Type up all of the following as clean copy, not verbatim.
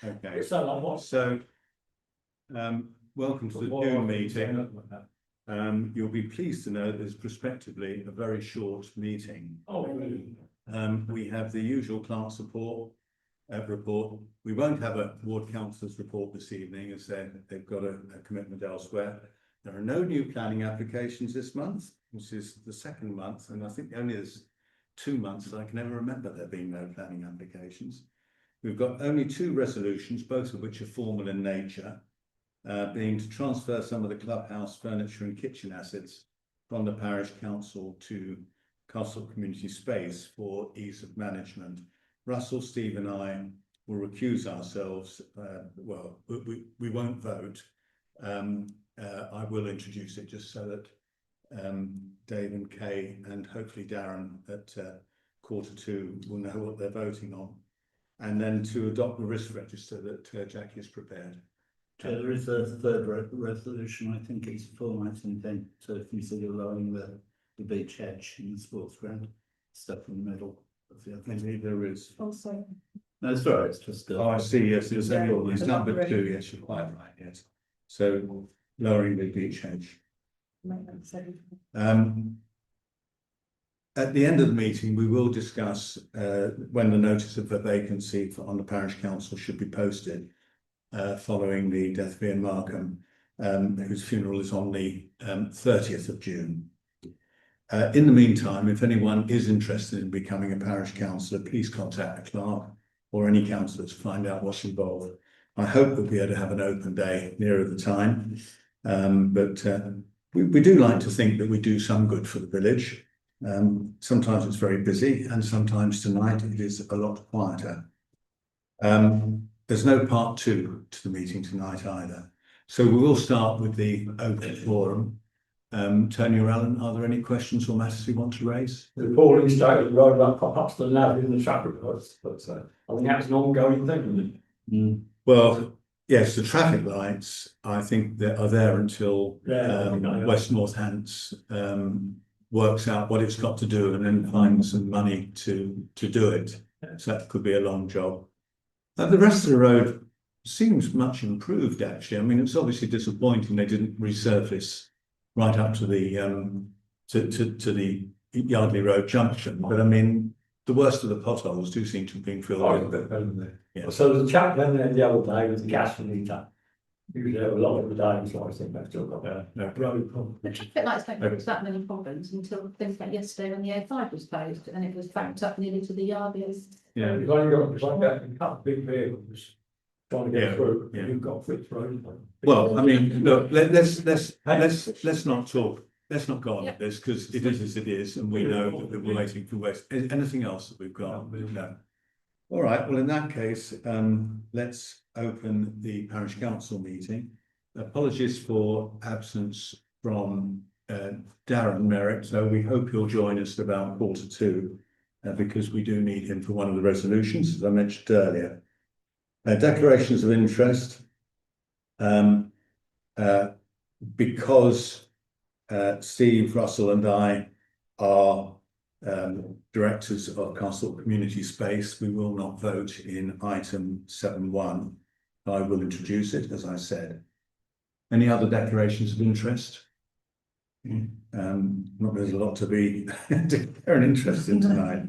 Okay, So so welcome to the June meeting. You'll be pleased to know there's prospectively a very short meeting. Oh, really? We have the usual clerk support report. We won't have a ward councillor's report this evening as they've got a commitment elsewhere. There are no new planning applications this month, which is the second month, and I think only there's 2 months that I can ever remember there being no planning applications. We've got only 2 resolutions, both of which are formal in nature, being to transfer some of the clubhouse furniture and kitchen assets from the Parish Council to Castlethorpe Community Space for ease of management. Russell, Steve and I will recuse ourselves. Well, we won't vote. I will introduce it just so that Dave and Kay and hopefully Darren at 1:45 will know what they're voting on. And then to adopt the risk register that Jackie has prepared. There is a third resolution. I think it's a formatting thing. So if you see allowing the beach hedge in the sports ground, stuff in the middle of the other. Indeed, there is. Also, No, it's all right. It's just. Oh, I see. Yes, it's Yeah. number 2. Yes, you're quite right. Yes. So lowering the beach hedge. At the end of the meeting, we will discuss when the notice of a vacancy on the Parish Council should be posted following the death of Ian Markham, whose funeral is on the 30th of June. In the meantime, if anyone is interested in becoming a parish councillor, please contact the clerk or any councillor to find out what's involved. I hope we'll be able to have an open day nearer the time, but we do like to think that we do some good for the village. Sometimes it's very busy and sometimes tonight it is a lot quieter. There's no part 2 to the meeting tonight either. So we will start with the open forum. Tony or Alan, are there any questions or matters you want to raise? The Pauline State road up to the nav in the traffic lights, but I think that's an ongoing thing, isn't it? Well, yes, the traffic lights, I think that are there until West Northants works out what it's got to do and then finds some money to do it. So that could be a long job. The rest of the road seems much improved, actually. I mean, it's obviously disappointing they didn't resurface right up to the to the Yardley Road junction, but I mean, the worst of the potholes do seem to have been filled in. Yeah. So there's a chap down there the other day with the gas meter. He was there a lot of the day, so I think they've still got a road problem. the traffic lights don't cause that many problems until things like yesterday when the A5 was closed and it was backed up nearly to the yard. Yeah. You've only got a couple of big vehicles trying to get through. Yeah. You've got fixed road. Well, I mean, look, let's not talk. Let's not go on with this because it is as it is, and we know that we're waiting for West. Anything else that we've got? No. All right. Well, in that case, let's open the Parish Council meeting. Apologies for absence from Darren Merrick, so we hope he'll join us about 1:45 because we do need him for one of the resolutions, as I mentioned earlier. Declarations of interest. Because Steve, Russell and I are directors of Castlethorpe Community Space, we will not vote in item 7.1. I will introduce it, as I said. Any other declarations of interest? Not there's a lot to be declaring interest in tonight.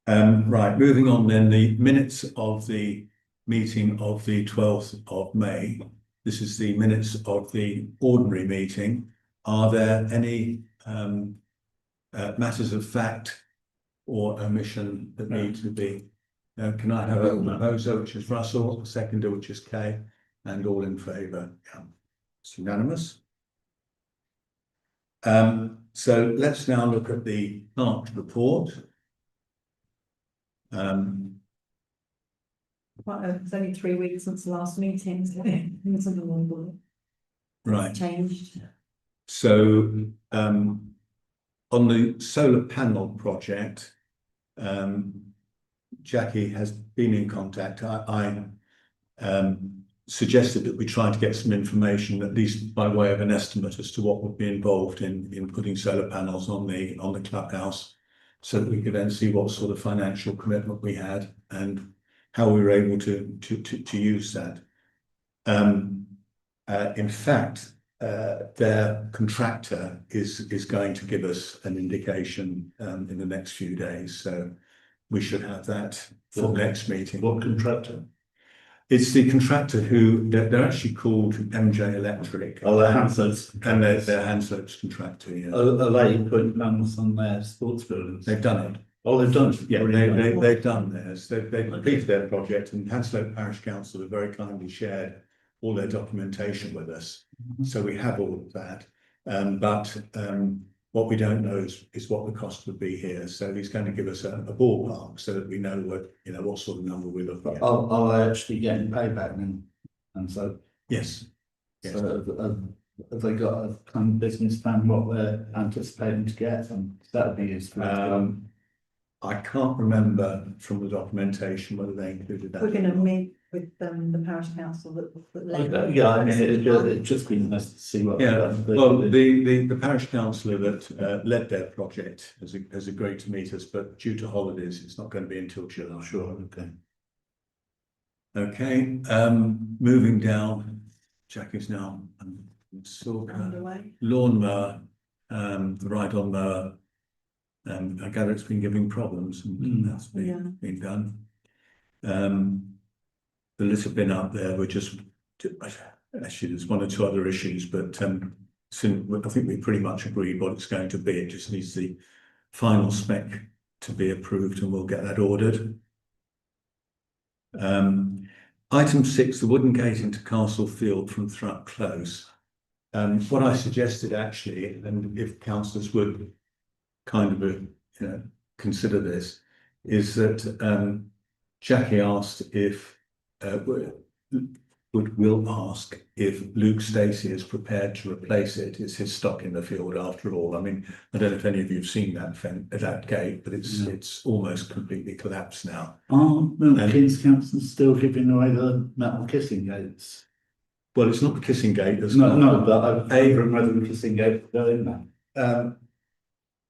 Right, moving on then, the minutes of the meeting of the 12th of May. This is the minutes of the ordinary meeting. Are there any matters of fact or omission that need to be? Can I have a proposer, which is Russell, a seconder, which is Kay, and all in favour? Yeah, it's unanimous. So let's now look at the clerk's report. It's only 3 weeks since the last meeting, so it's a long Right. changed. So on the solar panel project, Jackie has been in contact. I suggested that we try to get some information, at least by way of an estimate, as to what would be involved in putting solar panels on the clubhouse, so that we could then see what sort of financial commitment we had and how we were able to use that. In fact, their contractor is going to give us an indication in the next few days, so we should have that for next meeting. What contractor? It's the contractor who, they're actually called MJ Electric. Oh, they're Hanslope's. And they're Hanslope's contractor, yeah. Are they putting panels on their sports buildings? They've done it. Oh, they've done it? Yeah, they've done theirs. They've completed their project, and Castlethorpe Parish Council have very kindly shared all their documentation with us. So we have all of that. But what we don't know is what the cost would be here. So he's going to give us a ballpark so that we know what sort of number we're looking at. Are they actually getting payback then? And so, Yes. Yes. so have they got a kind of business plan what they're anticipating to get? And that would be useful. I can't remember from the documentation whether they included that. We're going to meet with the parish council that. Yeah, I mean, it'd just be nice to see what. Yeah, well, the parish councillor that led their project has agreed to meet us, but due to holidays, it's not going to be until July. Sure, okay. Okay, moving down, Jackie's now Underway. lawnmower, the ride-on mower. I gather it's been giving problems, and that's been done. The litter bin up there, we're just actually there's one or two other issues, but I think we pretty much agreed what it's going to be. It just needs the final spec to be approved, and we'll get that ordered. Item 6, the wooden gate into Castle Field from Thrupp Close. What I suggested actually, and if councillors would kind of consider this, is that Jackie asked if will ask if Luke Stacey is prepared to replace it. It's his stock in the field after all. I mean, I don't know if any of you have seen that gate, but it's almost completely collapsed now. Are King's Council still giving away the metal kissing gates? Well, it's not the kissing gate. No, but I'm wondering whether the kissing gate will go in there.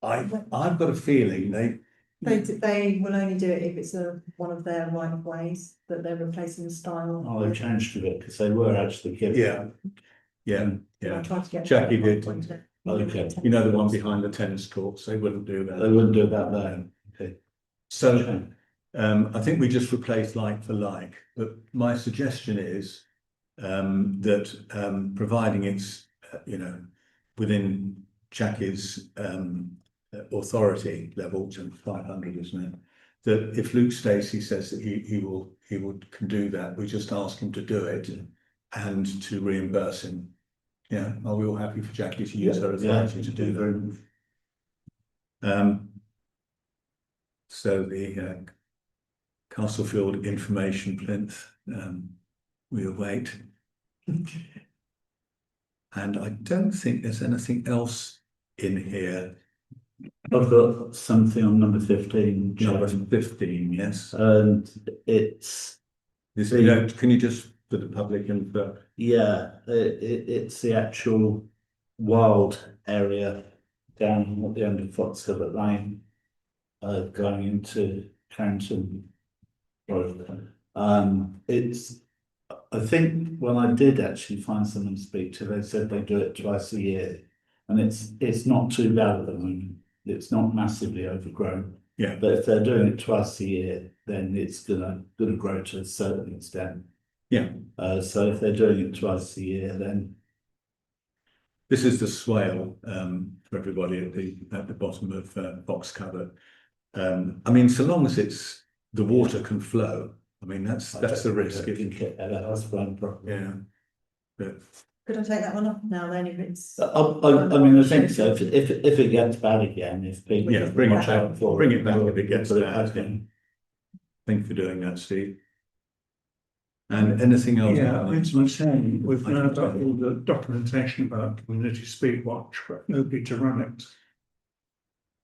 I've got a feeling They will only do it if it's one of their right of ways that they're replacing the style. Oh, they've changed a bit because they were actually giving. yeah. I tried to get. Jackie did. Okay. You know, the one behind the tennis courts, they wouldn't do that. They wouldn't do that there. Okay. So I think we just replace like for like, but my suggestion is that providing it's within Jackie's authority level, to 500, isn't it? That if Luke Stacey says that he can do that, we just ask him to do it and to reimburse him. Yeah, are we all happy for Jackie to use her authority to do that? So the Castlefield information plinth, we await. And I don't think there's anything else in here. I've got something on number 15. Number 15, yes. And it's This, can you just for the public and for it's the actual wild area down at the end of Foxcovert Lane, going into Carrington Road. I think when I did actually find someone to speak to, they said they do it twice a year, and it's not too bad at the moment. It's not massively overgrown. Yeah. But if they're doing it twice a year, then it's gonna grow to a certain extent. Yeah. So if they're doing it twice a year, then this is the swale for everybody at the bottom of Boxcovert. I mean, so long as it's the water can flow. I mean, that's the risk. Yeah. But Could I take that one off now then if it's? I mean, I think so. If it gets bad again, if people bring it back. for Bring it back if it gets but bad. hasn't. Thank you for doing that, Steve. And anything else? Yeah, it's my saying, we've now got all the documentation about community speed watch, but nobody to run it.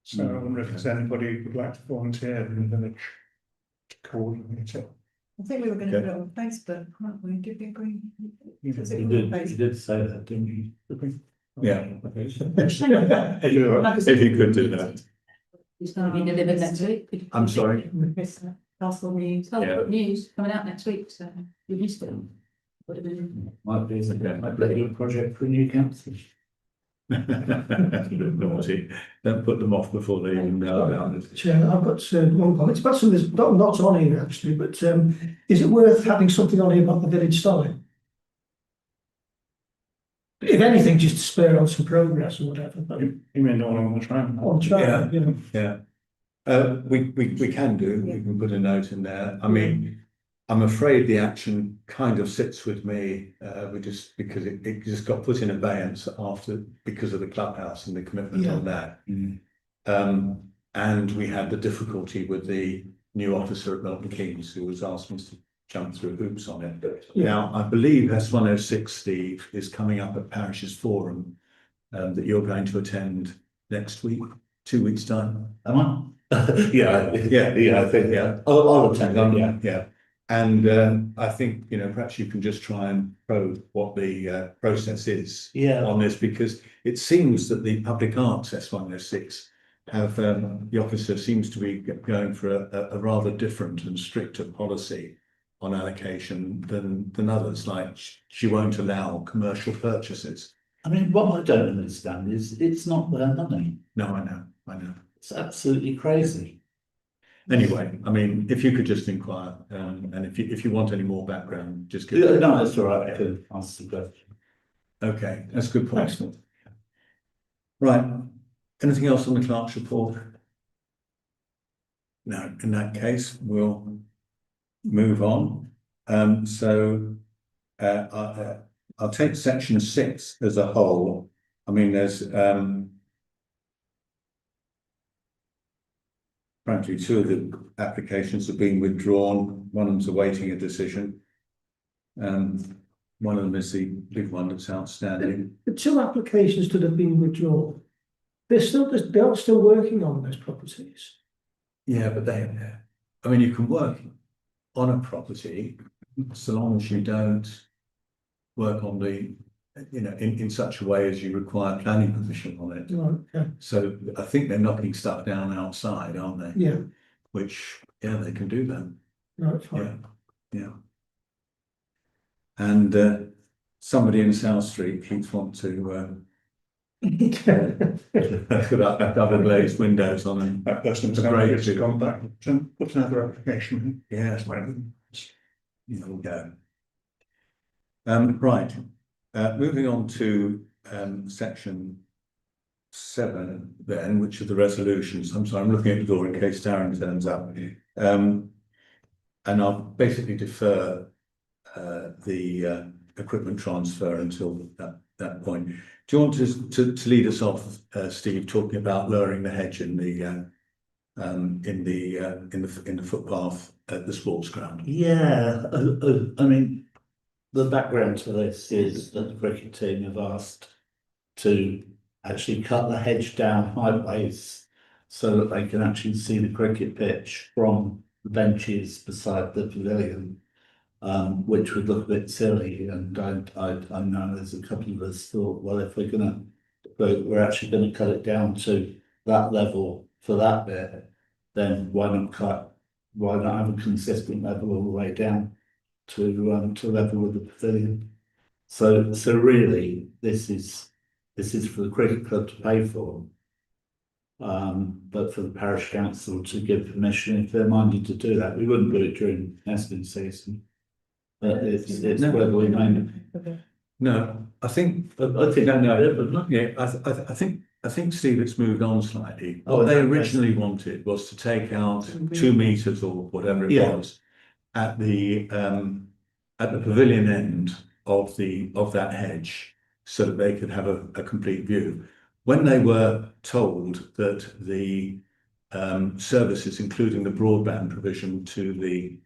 So I wonder if there's anybody who would like to volunteer in the village to coordinate it. I think we were going to put it on Facebook, weren't we? Did we agree? You Was it You on did Facebook? say that, didn't you? Yeah. If If you could do that. It's going to be delivered next week. I'm sorry. Castle News. Oh, Yeah. good news coming out next week, so you missed it. Would have been. Might be a good project for a new council. Naughty, don't put them off before they even know about it. Chair, I've got one comment. It's about something that's not on here actually, but is it worth having something on here about the village sign? If anything, just to spur on some progress or whatever, but You mean all on the tram? on track, you know. Yeah. We can do, we can put a note in there. I mean, I'm afraid the action kind of sits with me, because it just got put in abeyance because of the clubhouse and the commitment on that. And we had the difficulty with the new officer at Milton Keynes who was asking us to jump through hoops on it. Now, I believe S106, Steve, is coming up at Parish's Forum, that you're going to attend next week, 2 weeks' time. Am I? Yeah, I think, yeah. I'll attend, yeah. Yeah. And I think, perhaps you can just try and probe what the process is Yeah. on this, because it seems that the public arts S106 have, the officer seems to be going for a rather different and stricter policy on allocation than others, like she won't allow commercial purchases. I mean, what I don't understand is it's not their money. No, I know. It's absolutely crazy. Anyway, I mean, if you could just inquire, and if you want any more background, just give. Yeah, no, that's all right. I can answer the question. Okay, that's a good point. Excellent. Right, anything else on the clerk's report? No, in that case, we'll move on. I'll take section 6 as a whole. I mean, there's frankly, 2 of the applications have been withdrawn. One of them's awaiting a decision. One of them is the big one that's outstanding. The 2 applications that have been withdrawn, they are still working on those properties. Yeah, but I mean, you can work on a property so long as you don't work on the, in such a way as you require planning permission on it. Right, okay. So I think they're knocking stuff down outside, aren't they? Yeah, Which, yeah, they can do that. right, fine. Yeah. And somebody in South Street keeps wanting to put up double glazed windows on them. That person's It's a great just gone back and put another application in. Yeah, we'll go. Right, moving on to section 7 then, which are the resolutions. I'm sorry, I'm looking at the door in case Darren turns up. And I'll basically defer the equipment transfer until that point. Do you want to lead us off, Steve, talking about lowering the hedge in the footpath at the sports ground? Yeah, I mean, the background to this is that the cricket team have asked to actually cut the hedge down highways so that they can actually see the cricket pitch from the benches beside the pavilion, which would look a bit silly. And I know there's a couple of us thought, well, if we're actually going to cut it down to that level for that bit, then why not have a consistent level all the way down to level with the pavilion? So really, this is for the cricket club to pay for, but for the parish council to give permission if they're minded to do that. We wouldn't do it during nesting season, but it's whether we may. No, I think. I think I think Steve, it's moved on slightly. Oh, What they okay. originally wanted was to take out 2 meters or whatever it Yeah. was at the pavilion end of that hedge, so that they could have a complete view. When they were told that the services, including the broadband provision to the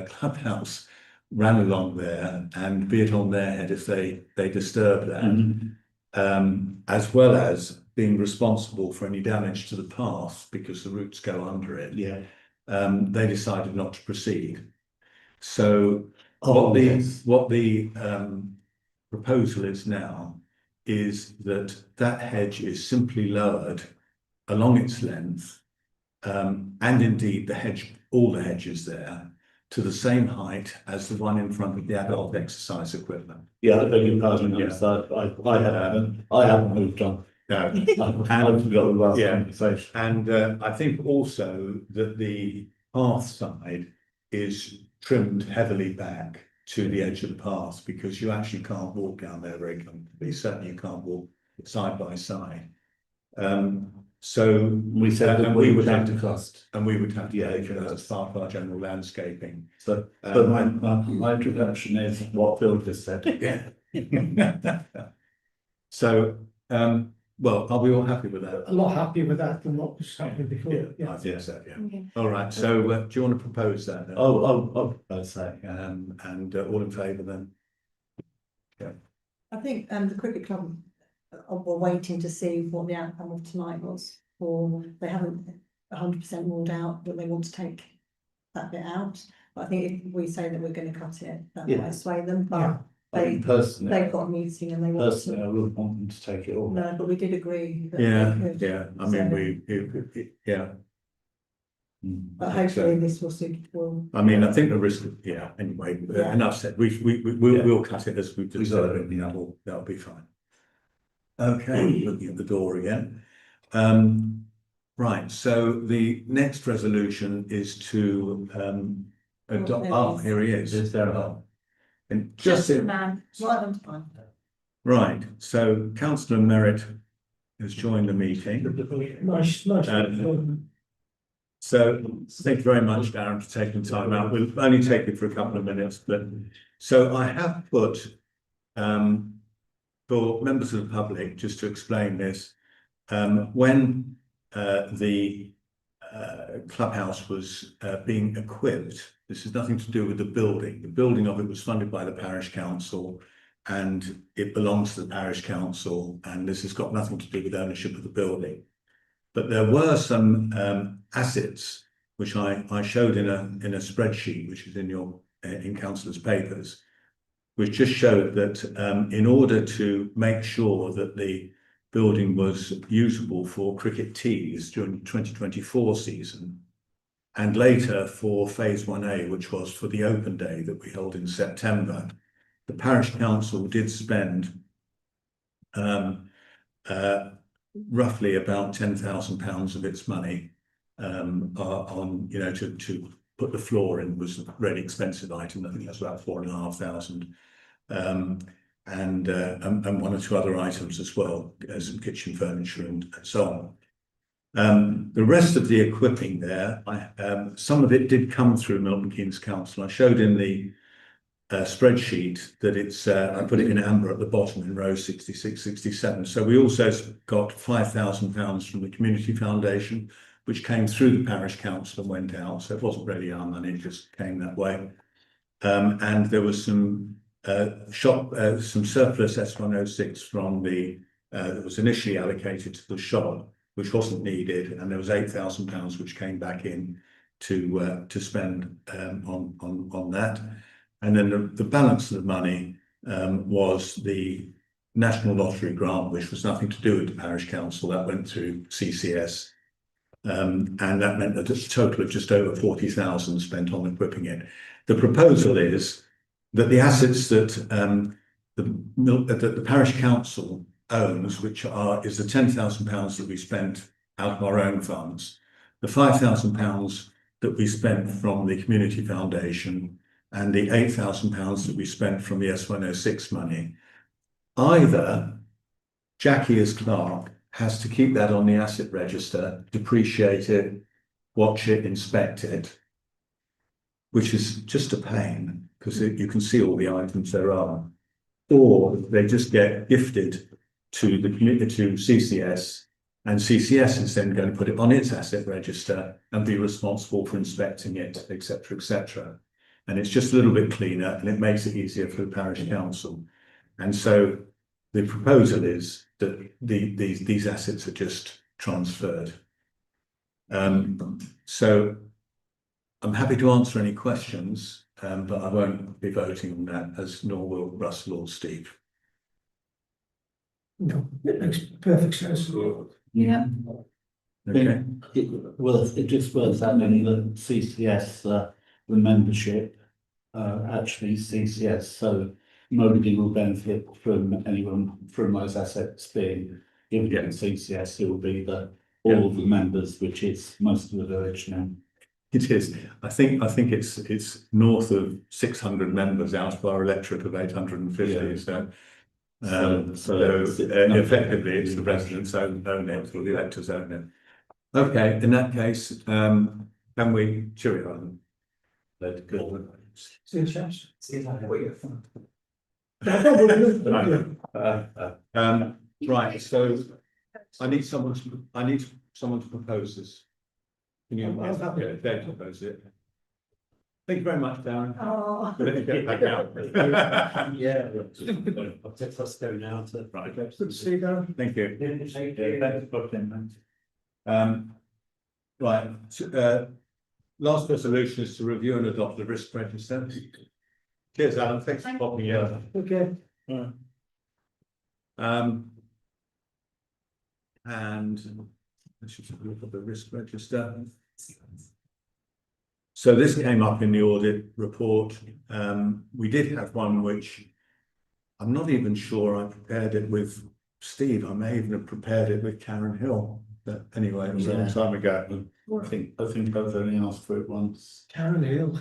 clubhouse, ran along there, and be it on their head if they disturb that, as well as being responsible for any damage to the path because the roots go under it. Yeah. They decided not to proceed. So what the proposal is now is that hedge is simply lowered along its length, and indeed the hedge all the hedges there to the same height as the one in front of the adult exercise equipment. Yeah, I beg your pardon, Yeah. I haven't moved on. No, I've forgotten the last Yeah. conversation. and I think also that the path side is trimmed heavily back to the edge of the path because you actually can't walk down there very comfortably. Certainly you can't walk side by side. So We said that and we we would would have have to cost. and we would have to Yeah, pay for that yeah. as part of our general landscaping. So, but my introduction is what Phil just said. Yeah. So, well, are we all happy with that? A lot happier with that than what was happening before. I Yeah. think so, yeah. Okay. All right, so do you want to propose that then? I'd say, And all in favour then? I think the cricket club were waiting to see what the outcome of tonight was, or they haven't 100% ruled out that they want to take that bit out. But I think if we say that we're going to cut it, that Yeah. might sway them, but Yeah. I mean, personally, they've got a meeting and they want personally, I to. wouldn't want them to take it all. No, but we did agree that Yeah, they could. yeah, I mean, So- yeah, But hopefully this will. I mean, I think the risk, yeah, anyway, Yeah. enough said, we'll cut it as we've just got said, it, yeah. that'll be fine. Okay, looking at the door again. Right, so the next resolution is to, adopt, there he is. here he is. Is there a- And Just just, a man. Right on time. right, so councillor Merritt has joined the meeting. Nice. So thank you very much, Darren, for taking time out. We'll only take it for a couple of minutes, but so I have put for members of the public, just to explain this, when the clubhouse was being equipped, this has nothing to do with the building. The building of it was funded by the Parish Council and it belongs to the Parish Council, and this has got nothing to do with ownership of the building. But there were some assets which I showed in a spreadsheet, which is in your in councillors' papers, which just showed that in order to make sure that the building was usable for cricket tees during the 2024 season, and later for phase 1A, which was for the open day that we held in September, the Parish Council did spend roughly about £10,000 of its money on, you know, to put the floor in. Was a really expensive item. I think that's about £4,500, and one or two other items as well, some kitchen furniture and so on. The rest of the equipping there, some of it did come through Milton Keynes Council. I showed in the spreadsheet that it's I put it in amber at the bottom in row 66, 67. So we also got £5,000 from the Community Foundation, which came through the Parish Council and went out. So it wasn't really our money, it just came that way. And there was some some surplus S106 from the that was initially allocated to the shop, which wasn't needed, and there was £8,000 which came back in to spend on that. And then the balance of the money was the National Lottery grant, which was nothing to do with the Parish Council. That went through CCS, and that meant that a total of just over 40,000 spent on equipping it. The proposal is that the assets that the Parish Council owns, which is the £10,000 that we spent out of our own funds, the £5,000 that we spent from the Community Foundation, and the £8,000 that we spent from the S106 money, either Jackie as clerk has to keep that on the asset register, depreciate it, watch it, inspect it, which is just a pain because you can see all the items there are, or they just get gifted to the to CCS, and CCS is then going to put it on its asset register and be responsible for inspecting it, etc., etc. And it's just a little bit cleaner and it makes it easier for the Parish Council. And so the proposal is that these assets are just transferred. So I'm happy to answer any questions, but I won't be voting on that, as nor will Russell or Steve. No, it makes perfect sense. Yeah. Okay, Just worth adding that CCS, the membership, actually CCS, so nobody will benefit from anyone from those assets being given to CCS. It will be all of the members, which is most of the village now. it is. I think it's north of 600 members out of our electorate of 850. Yeah. So effectively, it's the residents own it, or the electors own it. Okay, in that case, can we cheer it on? Let go. See you, chaps. Right, so I need someone to propose this. Can you, Dave propose it? Thank you very much, Darren. Oh. Let me get back out. Yeah. I'll take us go now to. Right, Good to see you, Darren. thank you. Thanks for putting that. Right, last resolution is to review and adopt the risk register. Cheers, Alan, thanks for popping in. Okay. And let's just have a look at the risk register. So this came up in the audit report. We did have one which I'm not even sure I prepared it with Steve. I may even have prepared it with Karen Hill. But anyway, it was a long time ago. I think I've only asked for it once. Karen Hill.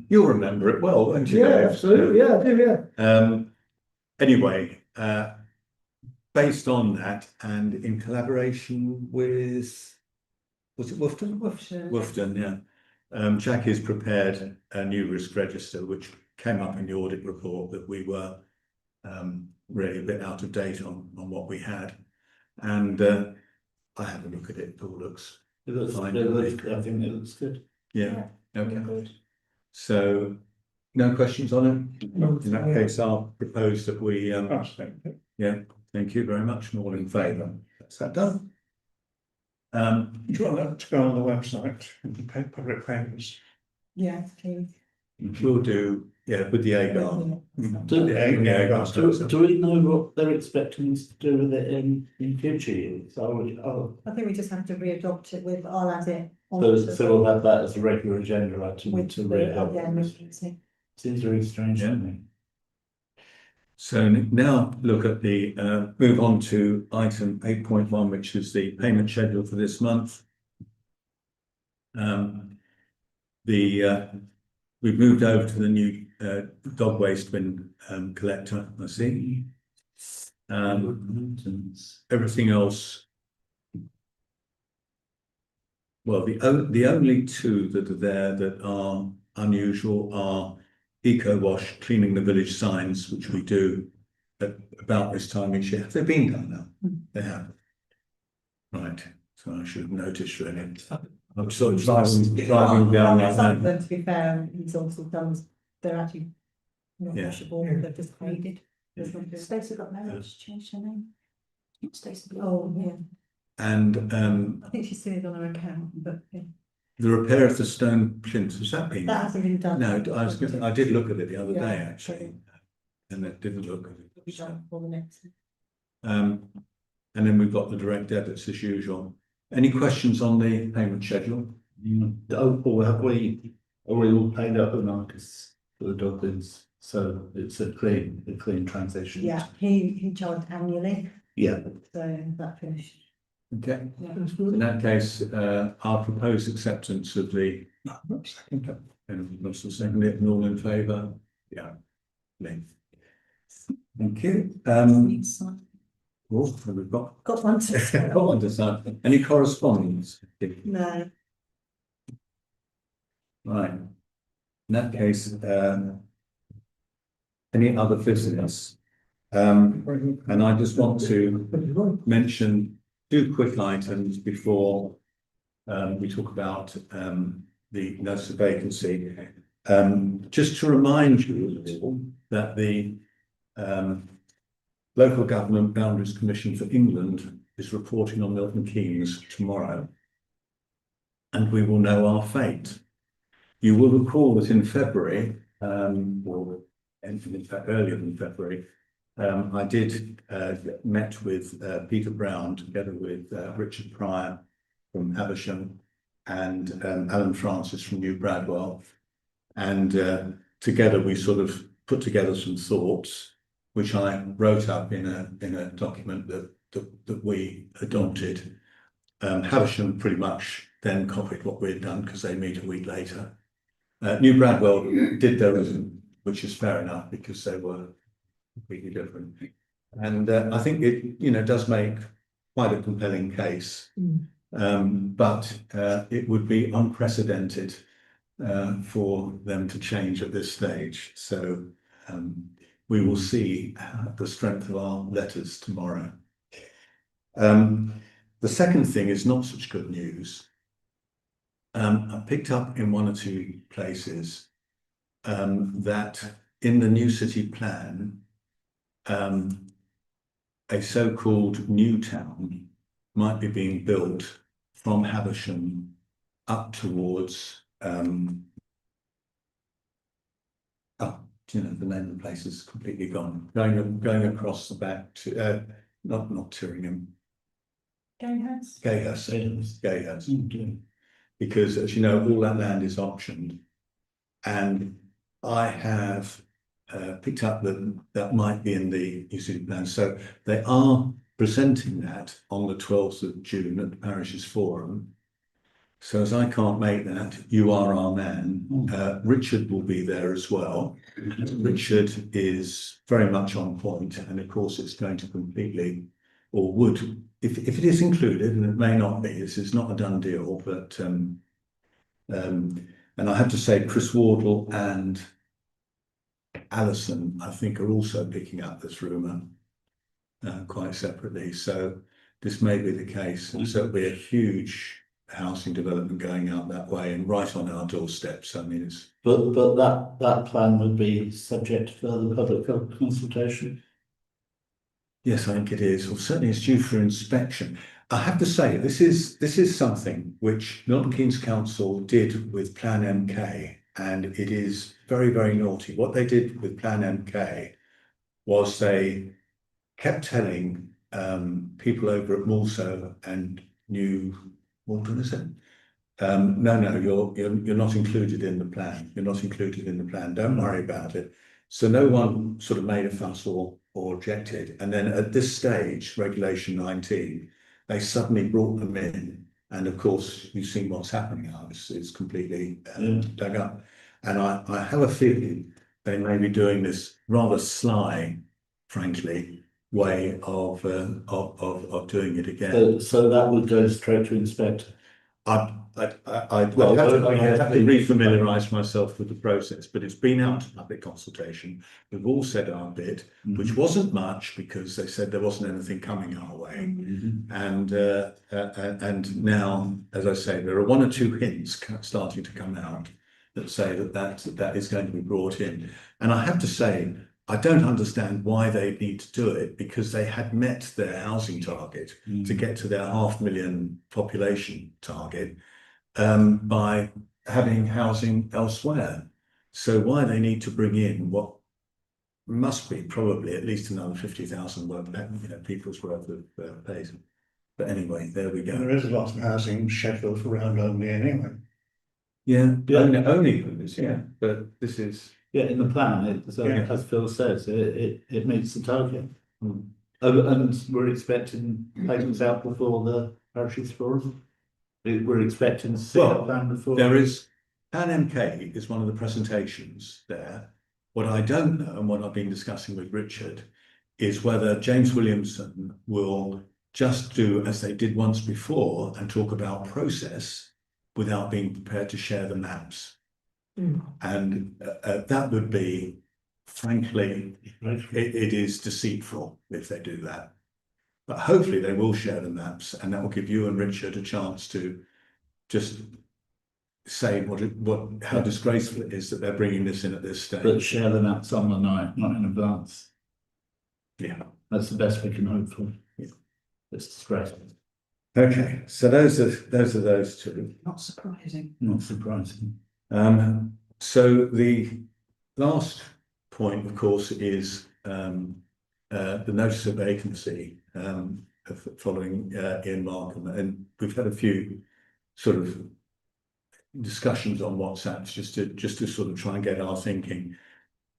You'll remember it well, won't you? Yeah, Dave? absolutely, yeah, I do, yeah. Anyway, based on that and in collaboration with, was it Woughton? Woughton, yeah. Jack has prepared a new risk register, which came up in the audit report that we were really a bit out of date on what we had. And I had a look at it, it all looks fine. I think it looks good. Yeah, okay. Good. So, no questions on it? No. In that case, I'll propose that we, I'll second it. yeah, thank you very much, and all in favour. That's that done. Do you want that to go on the website and the public papers? Yeah, please. We'll do, yeah, with the AGAR. Do we know what they're expecting us to do with it in future years? I think we just have to re-adopt it with, I'll add it. So we'll have that as a regular agenda item With to the, read yeah, up. emergency. Seems very strange to me. So now look at the, move on to item 8.1, which is the payment schedule for this month. We've moved over to the new dog waste bin collector, I see. Everything else. Well, the only two that are there that are unusual are Eco Wash cleaning the village signs, which we do at about this time each year. Have they been done now? They have. Right, so I should have noticed really. I'm sort of driving down that Some of lane. them, to be fair, he's also done, they're actually not Yeah. washable, they're just graded. There's not just- Stacey got married, she changed her name. Not Stacey. Oh, yeah, And I think she's seen it on her account, but yeah. the repair of the stone plinth, has that been? That hasn't been done. No, I did look at it the other day Yeah. actually, and it didn't look. It'll be done for the next. And then we've got the direct debits as usual. Any questions on the payment schedule? Or are we all paid up and Marcus for the dog bins? So it's a clean transition. Yeah, he charged annually, Yeah. so that finished. Okay, Yeah. in that case, I'll propose acceptance of the, Second it. and Russell second it, and all in favour? Yeah. Me. Thank you. What have we got? Got one to. Got one to sign. Any correspondence? No, Right. In that case, any other business? And I just want to mention two quick items before we talk about the notice of vacancy. Just to remind you that the Local Government Boundaries Commission for England is reporting on Milton Keynes tomorrow, and we will know our fate. You will recall that in February, or in fact earlier than February, I did, met with, Peter Brown together with, Richard Pryor from Havisham and, Alan Francis from New Bradwell. And, together we sort of put together some thoughts, which I wrote up in a document that we adopted. Havisham pretty much then copied what we'd done because they meet a week later. New Bradwell did their own, which is fair enough because they were completely different. And I think it, does make quite a compelling case. But it would be unprecedented for them to change at this stage. So we will see the strength of our letters tomorrow. The second thing is not such good news. I picked up in one or two places that in the new city plan, a so-called new town might be being built from Havisham up towards, the name of the place is completely gone. Going across the back to, not Tyringham. Gayhurst. Because as you know, all that land is optioned. And I have picked up that might be in the new city plan. So they are presenting that on the 12th of June at the Parish's Forum. So as I can't make that, you are our man. Richard will be there as well. Richard is very much on point, and of course it's going to completely, or would, if it is included, and it may not be, this is not a done deal, but and I have to say Chris Wardle and Alison, I think, are also picking up this rumour quite separately. So this may be the case, and so it'll be a huge housing development going out that way and right on our doorsteps. I mean, it's But that plan would be subject to further public consultation. yes, I think it is, or certainly it's due for inspection. I have to say, this is something which Milton Keynes Council did with Plan MK, and it is very, very naughty. What they did with Plan MK was they kept telling people over at Mulso and New Malden, is it? No, you're not included in the plan. You're not included in the plan. Don't worry about it. So no one sort of made a fuss or objected. And then at this stage, Regulation 19, they suddenly brought them in. And of course, you've seen what's happening now. It's completely dug up. And I have a feeling they may be doing this rather sly, frankly, way of doing it again. So that would go straight to inspector. I'd have to re-familiarise myself with the process, but it's been out to public consultation. We've all said our bit, which wasn't much because they said there wasn't anything coming our way. And now, as I say, there are one or two hints starting to come out that say that is going to be brought in. And I have to say, I don't understand why they need to do it, because they had met their housing target to get to their 500,000 population target by having housing elsewhere. So why they need to bring in what must be probably at least another 50,000 people's worth of place. But anyway, there we go. There is a lot of housing scheduled for around only anyway. Yeah. Only this, yeah. But this is. Yeah, in the plan, as Phil says, it meets the target. And we're expecting payments out before the Parish's Forum. We're expecting to see a plan before. There is, Plan MK is one of the presentations there. What I don't know, and what I've been discussing with Richard, is whether James Williamson will just do as they did once before and talk about process without being prepared to share the maps. And that would be, frankly, it is deceitful if they do that. But hopefully they will share the maps, and that will give you and Richard a chance to just say how disgraceful it is that they're bringing this in at this stage. But share the maps on the night, not in advance. Yeah, that's the best we can hope for. Yeah. It's disgraceful. Okay, so those are those two. Not surprising. Not surprising. So the last point, of course, is the notice of vacancy following Ian Markham, and we've had a few sort of discussions on WhatsApp just to sort of try and get our thinking.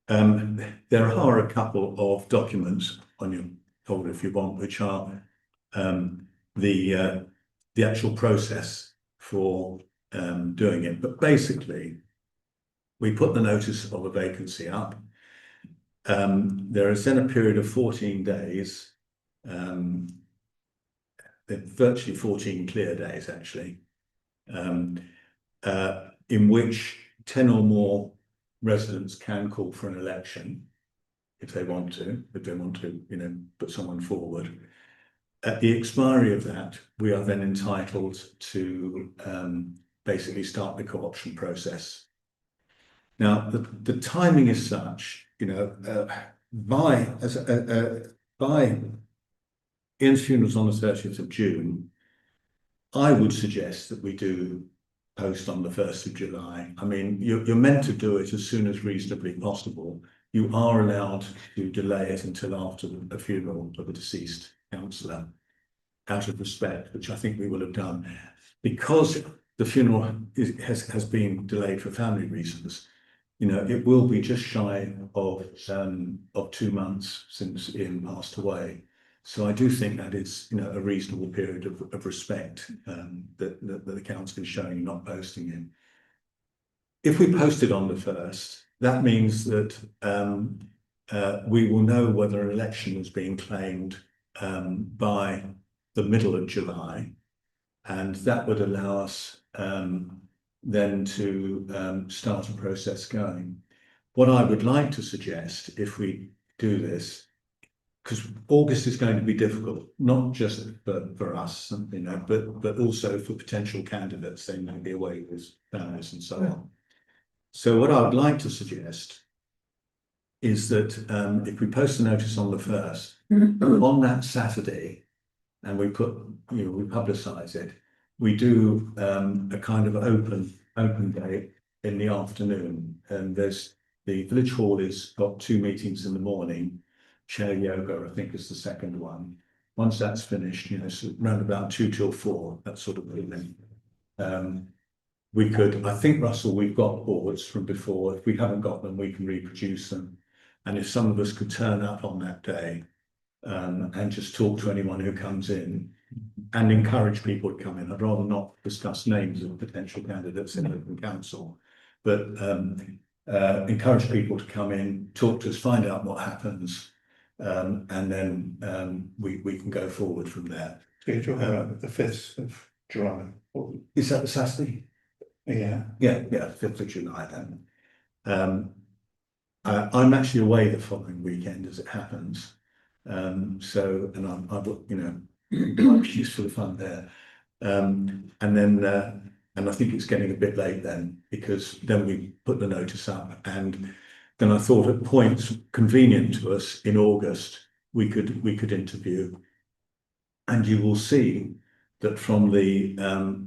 There are a couple of documents on your folder if you want, which are the actual process for doing it. But basically, we put the notice of a vacancy up. There is then a period of 14 days, virtually 14 clear days actually, in which 10 or more residents can call for an election if they want to, you know, put someone forward. At the expiry of that, we are then entitled to basically start the co-option process. Now, the timing is such, you know, by Ian's funeral's on the 30th of June, I would suggest that we do post on the 1st of July. I mean, you're meant to do it as soon as reasonably possible. You are allowed to delay it until after a funeral of a deceased councillor, out of respect, which I think we will have done. Because the funeral has been delayed for family reasons, you know, it will be just shy of 2 months since Ian passed away. So I do think that is, you know, a reasonable period of respect that the council is showing, not posting it. If we post it on the 1st, that means that we will know whether an election is being claimed by the middle of July, and that would allow us then to start a process going. What I would like to suggest, if we do this, because August is going to be difficult, not just for us, you know, but also for potential candidates. They may be away with families and so on. So what I would like to suggest is that if we post a notice on the 1st, on that Saturday, and we put, you know, we publicise it, we do a kind of open day in the afternoon, and there's the village hall has got 2 meetings in the morning. Chair yoga, I think, is the second one. Once that's finished, you know, so around about 2 till 4, that sort of thing. We could, I think, Russell, we've got boards from before. If we haven't got them, we can reproduce them. And if some of us could turn up on that day and just talk to anyone who comes in and encourage people to come in. I'd rather not discuss names of potential candidates in open council, but encourage people to come in, talk to us, find out what happens, and then we can go forward from there. So you're talking about the 5th of July? Is that the Saturday? Yeah. Yeah, 5th of July then. I'm actually away the following weekend as it happens. So, and I you know, excuse for the fun there. And then, and I think it's getting a bit late then, because then we put the notice up, and then I thought at points convenient to us in August, we could interview. And you will see that from the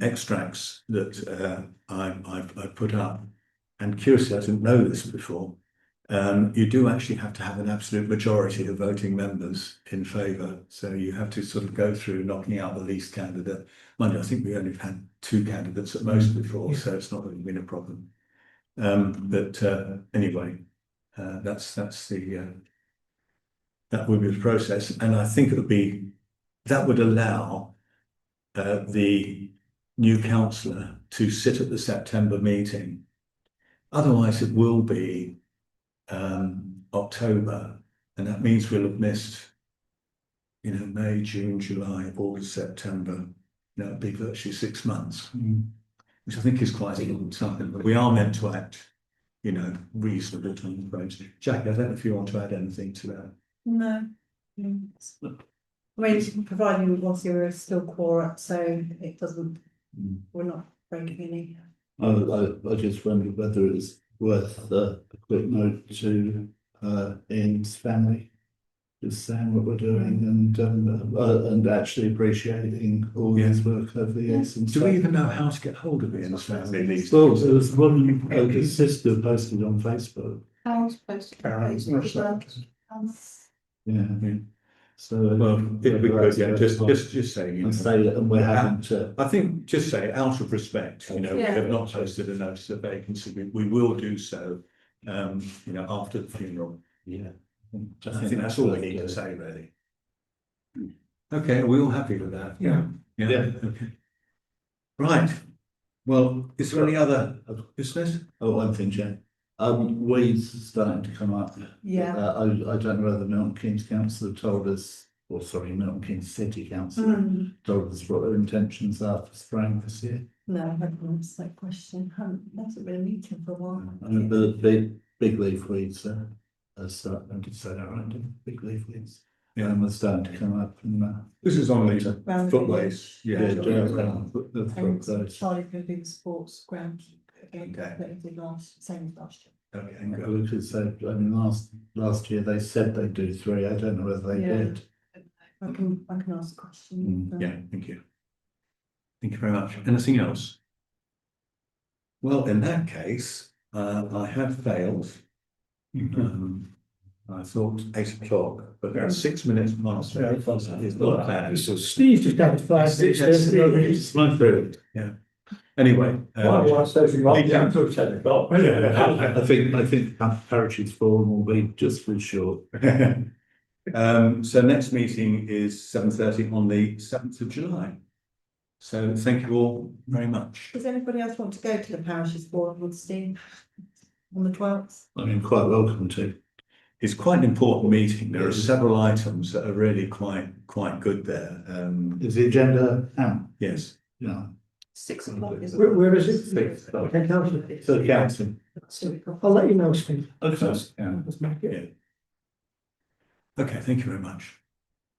extracts that I've put up, and curiously I didn't know this before, you do actually have to have an absolute majority of voting members in favour. So you have to sort of go through knocking out the least candidate. Mind you, I think we only had 2 candidates at most before, so it's not really been a problem. But anyway, that's the that would be the process, and I think it would be, that would allow the new councillor to sit at the September meeting. Otherwise, it will be October, and that means we'll have missed, you know, May, June, July, August, September. You know, it'd be virtually 6 months, which I think is quite a long time. But we are meant to act, you know, reasonable time frames. Jackie, I don't know if you want to add anything to that. No. I mean, providing obviously we're still quorum, so it doesn't, we're not breaking any. I just wondered whether it's worth a quick note to Ian's family, just saying what we're doing, and actually appreciating all his work over the years. And Do we even know how to get hold of Ian's family these well, days? there was one his sister posted on Facebook. Carol's posted on Carol's Facebook as well. Yeah. So. Well, if we could, yeah, just say, you know. And say that, and we're having to, I think just say out of respect, you know, we Yeah. have not posted a notice of vacancy, we will do so, you know, after the funeral. yeah. I think that's all we need to say, really. Okay, are we all happy with that? Yeah. Yeah, okay. Right, well, is there any other business? Oh, one thing, Jen. Weeds are starting to come up. Yeah. I don't know whether Milton Keynes Council have told us, or sorry, Milton Keynes City Council told us what their intentions are for spraying this year. No, I haven't answered that question. Hasn't been a meeting for a while. And the big leaf weeds are starting to say that, right? Big leaf weeds. Yeah. Are starting to come up and, This is on the Round the footways, yeah, yeah. around the And those. Charlie's going to do the sports ground again, Okay. that he did same as last year. Okay, We could say, I mean, last year they said they'd do 3, I don't know whether they Yeah. did. I can ask a question. yeah, thank you. Thank you very much. Anything else? Well, in that case, I have failed. I thought 8 o'clock, but that's 6 minutes past. Yeah. It's not bad. So Steve just added 5 minutes. My fault, yeah. Anyway. I suppose we might down till 10 o'clock. I think Parish's forum will be just as short. So next meeting is 7:30 on the 7th of July. So thank you all very much. Does anybody else want to go to the parish's board with Steve on the 12th? I mean, quite welcome to. It's quite an important meeting. There are several items that are really quite good there. Is the agenda out? Yes. Yeah. 6 o'clock is. Where is it? Six. Okay, councillor. So the council. I'll let you know, Steve. Okay. Yeah. Let's make it. Okay, thank you very much.